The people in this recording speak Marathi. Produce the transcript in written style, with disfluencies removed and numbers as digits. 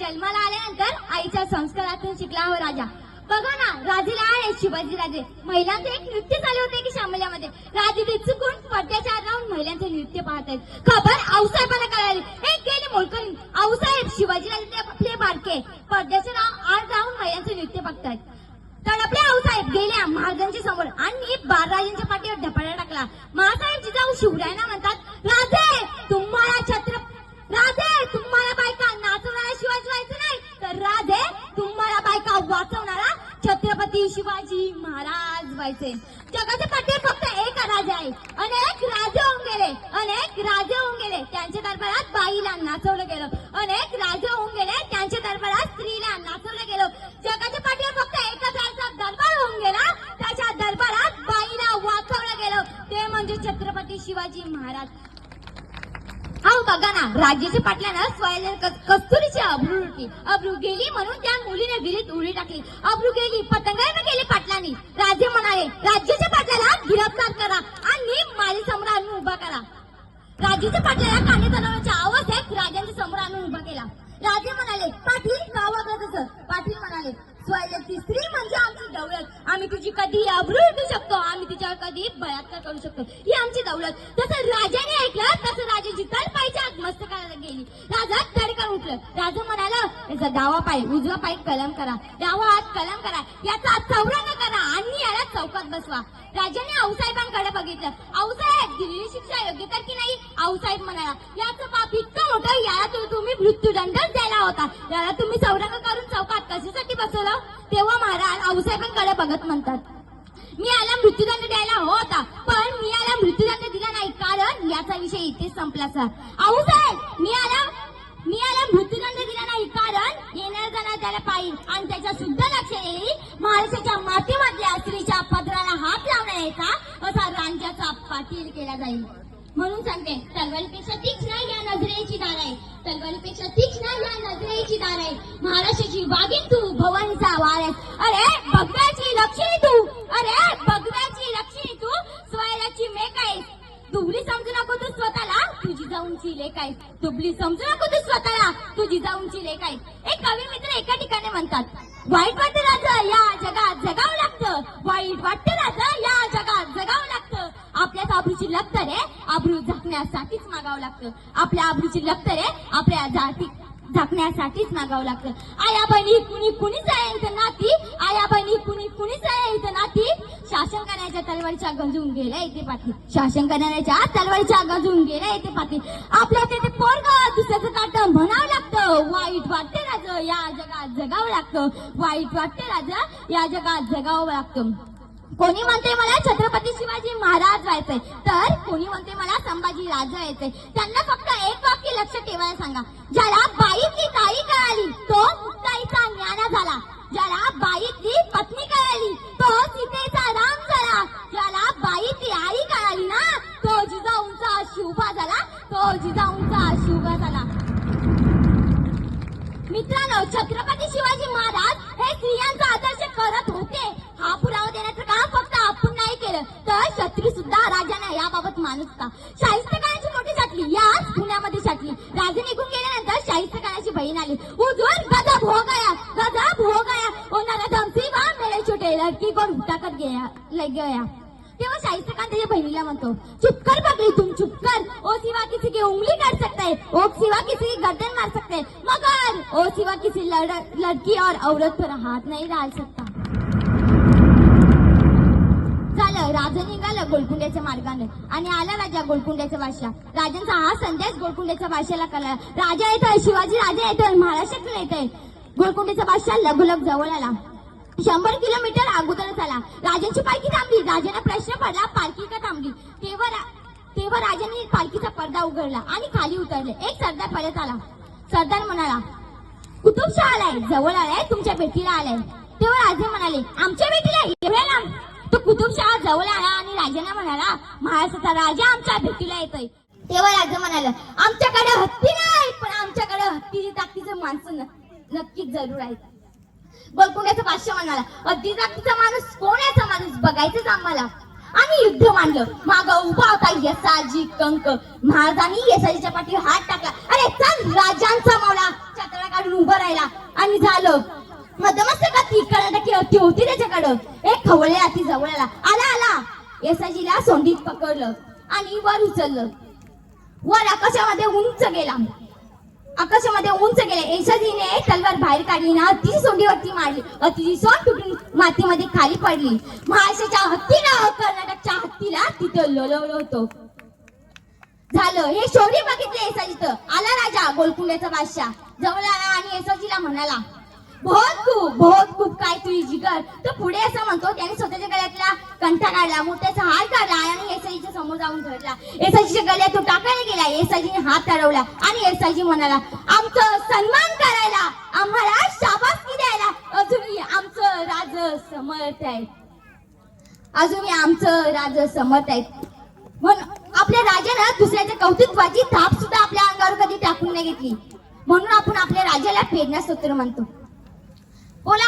जन्माला आल्यानंतर आईच्या संस्कारातून शिकला हो राजा. बघा ना, राजेला आहे शिवाजी राजे. महिलांचे एक नृत्य चालू होते की शामल्यामध्ये. राजे ते चुकून पडद्याच्या आत राहून महिलांचे नृत्य पाहत आहेत. खबर आऊसाहेबांना कळाली. एक गेले मोलकरीण. आऊसाहेब शिवाजी राजे आपले बारके पडद्याच्या आत राहून महिलांचे नृत्य बघतायत. तडपले आऊसाहेब गेल्या महाराजांच्या समोर आणि बाळराजांच्या पाठीवर धपाडा टाकला. महासाहेब जिजाऊ शिवरायांना म्हणतात, राजे तुम्हाला बायका नाचवणारा शिवाजी व्हायचं नाही, तर राजे तुम्हाला बायका वाचवणारा छत्रपती शिवाजी महाराज व्हायचे. जगाच्या पाठीवर फक्त एक राजा आहे. अनेक राजे होऊन गेले त्यांच्या दरबारात बाईला नाचवलं गेलं. अनेक राजे होऊन गेले त्यांच्या दरबारात स्त्रीला नाचवलं गेलं. जगाच्या पाठीवर फक्त एकच राजा दरबार होऊन गेला, त्याच्या दरबारात बाईला वाचवलं गेलं. ते म्हणजे छत्रपती शिवाजी महाराज. अहो बघा ना, राज्याच्या पाटलानं स्वयं कस्तुरीची अब्रू लुटली. अब्रू गेली म्हणून त्या मुलीने विहिरीत उडी टाकली. अब्रू गेली, पतंगाने गेली पाटलांनी. राजे म्हणाले, राज्याच्या पाटलाला गिरफ्तार करा आणि माली समोर आणून उभा करा. राज्याच्या पाटलाला काने तलवारीच्या आवाज एक राजांच्या समोर आणून उभा केला. राजे म्हणाले, पाटील का वागलं तसं? पाटील म्हणाले, स्वयंची स्त्री म्हणजे आमची दौलत. आम्ही तुझी कधी अब्रू लुटू शकतो, आम्ही तिच्यावर कधी बलात्कार करू शकतो, ही आमची दौलत. तसं राजाने ऐकलं, तसं राजाची तलपायच्या आत मस्तकाला गेली. राजा तडकन उठलं. राजा म्हणाला, याचा डावा पाय उजवा पाय कलम करा, डावा हात कलम करा, याचा हात चौरंग करा आणि याला चौकात बसवा. राजाने आऊसाहेबांकडे बघितलं. आऊसाहेब, दिलेली शिक्षा योग्य तर की नाही? आऊसाहेब म्हणाला, याचं पाप इतकं मोठं, याला तुम्ही मृत्यूदंडच द्यायला होता, याला तुम्ही चौरंग करून चौकात कशासाठी बसवलं? तेव्हा महाराज आऊसाहेबांकडे बघत म्हणतात, मी याला मृत्यूदंड द्यायला होता, पण मी याला मृत्यूदंड दिला नाही, कारण याचा विषय इथेच संपला. सर आऊसाहेब, मी याला मृत्यूदंड दिला नाही, कारण येणार जाणार त्याला पाहिजे आणि त्याच्या सुद्धा लक्ष येईल महाराष्ट्राच्या मातीमधल्या स्त्रीच्या पदराला हात लावण्याचा असा रांजाचा पाटील केला जाईल. म्हणून सांगते, तलवारीपेक्षा तीक्ष्ण या नजरेची धार आहे, तलवारीपेक्षा तीक्ष्ण या नजरेची धार आहे. महाराष्ट्राची वाघीण तू, भवानीचा वार आहे. अरे भगव्याची लक्ष्मी तू, स्वयंची मेक आहे. दुबली समजू नको तू स्वतःला, तुझी जाऊनची लेख आहे. दुबली समजू नको तू स्वतःला, तुझी जाऊनची लेख आहे. एक कवी मित्र एका ठिकाणी म्हणतात, वाईट वाटतं राजा या जगात जगावं लागतं, वाईट वाटतं राजा या जगात जगावं लागतं. आपल्याच आबरूची लक्तर आहे, आबरू झाकण्यासाठीच मागावं लागतं. आपल्या आबरूची लक्तर आहे, आपल्या झाकण्यासाठीच मागावं लागतं. आया बहिणी कुणीच आहे इथं नाती, आया बहिणी कुणीच आहे इथं नाती. शासन करण्याच्या तलवारीच्या गंजून गेल्या इथे पाठी, शासन करण्याच्या तलवारीच्या गंजून गेल्या इथे पाठी. आपल्या ते पोरग दुसऱ्याचं ताट म्हणावं लागतं. वाईट वाटते राजा या जगात जगावं लागतं, वाईट वाटते राजा या जगात जगावं लागतं. कोणी म्हणते मला छत्रपती शिवाजी महाराज व्हायचंय, तर कोणी म्हणते मला संभाजी राजा व्हायचंय. त्यांना फक्त एक वाक्य लक्षात ठेवायला सांगा, ज्याला बाईतली ताई कळाली तो मुक्ताईचा ज्ञाना झाला, ज्याला बाईतली पत्नी कळाली तो सीतेचा राम झाला, ज्याला बाईतली आई कळाली ना तो जिजाऊंचा शिवबा झाला, तो जिजाऊंचा शिवबा झाला. मित्रांनो, छत्रपती शिवाजी महाराज हे स्त्रियांचा आदर्श करत होते. हा पुरावा देण्याचं काम फक्त आपण नाही केलं, तर शत्रू सुद्धा राजाने याबाबत मानसता. शाहिस्तेखानाची मोठी साठली याच पुण्यामध्ये साठली. राजे निघून गेल्यानंतर शाहिस्तेखानाची बहीण आली. हुजूर गजब हो गया, ओनारा धमसीवा मेरे छोटे लड़की को उठाकर लग गया. तेव्हा शाहिस्तेखान त्याच्या बहिणीला म्हणतो, चुप कर बकरी तुम, चुप कर. ओ सिवा किसी की उंगली काट सकता है, ओ सिवा किसी की गर्दन मार सकते हैं, मगर ओ सिवा किसी लड़की और औरत पर हात नहीं डाल सकता. झालं, राजा निघाला गोलकुंड्याच्या मार्गाने आणि आला राजा गोलकुंड्याच्या बादशाह. राजांचा हा संदेश गोलकुंड्याच्या बादशाला कळला. राजा येतोय, शिवाजी राजा येतोय, महाराष्ट्रातून येतोय. गोलकुंड्याचा बादशाह लगोलग जवळ आला. 100 किलोमीटर अगोदरच आला. राजांची पालखी थांबली. राजांना प्रश्न पडला, पालखी का थांबली? तेव्हा राजांनी पालखीचा पडदा उघडला आणि खाली उतरले. एक सरदार परत आला. सरदार म्हणाला, कुतुबशाह आलाय, जवळ आलाय, तुमच्या भेटीला आलाय. तेव्हा राजे म्हणाले, आमच्या भेटीला एवढ्या लांब? तो कुतुबशाह जवळ आला आणि राजांना म्हणाला, महाराष्ट्राचा राजा आमच्या भेटीला येतोय. तेव्हा राजा म्हणाला, आमच्याकडे हत्ती नाही, पण आमच्याकडे हत्तीची ताकदीचं माणसं नक्कीच जरूर आहेत. गोलकुंड्याचा बादशाह म्हणाला, हत्ती ताकदीचा माणूस कोण, याचा माणूस बघायचंच आम्हाला. आणि युद्ध मांडलं. माग उभा होता यसाजी कंक. महाराजांनी यसाजीच्या पाठीवर हात टाकला. अरे चल, राजांचा मावळा छत्रा काढून उभा करायला आणि झालं. मधमस्तकात ती कर्नाटकी होती त्याच्याकडं. एक खवळे हाती जवळ आला आला. येसाजीला सोंडीत पकडलं आणि वर उचललं. वर आकाशामध्ये उंच गेला. येसाजीने तलवार बाहेर काढली ना ती सोंडीवरती मारली. तिची सोंड तुटून मातीमध्ये खाली पडली. महाराष्ट्राच्या हत्तीला कर्नाटकच्या हत्तीला तिथं लोळवलं होतं. झालं हे शौर्य बघितलं येसाजीचं. आला राजा गोलकुंड्याचा बादशाह जवळ आला आणि येसाजीला म्हणाला, बहुत खूप काय तुझी जिगर. तो पुढे असं म्हणतो. त्याने स्वतःच्या गळ्यातला कंठा काढला, मोत्याचा हार काढला आणि येसाजीच्या समोर जाऊन धरला. येसाजीच्या गळ्यात तो टाकायला गेला. येसाजीने हात हरवला आणि येसाजी म्हणाला, आमचं सन्मान करायला, आम्हाला शाबासकी द्यायला अजूनही आमचं राज समर्थ आहेत. म्हणून आपल्या राजानं दुसऱ्याच्या कौतुत्वाची थाप सुद्धा आपल्या अंगावर कधी टाकून नाही घेतली. म्हणून आपण आपल्या राजाला प्रेरणा स्तोत्र म्हणतो. बोला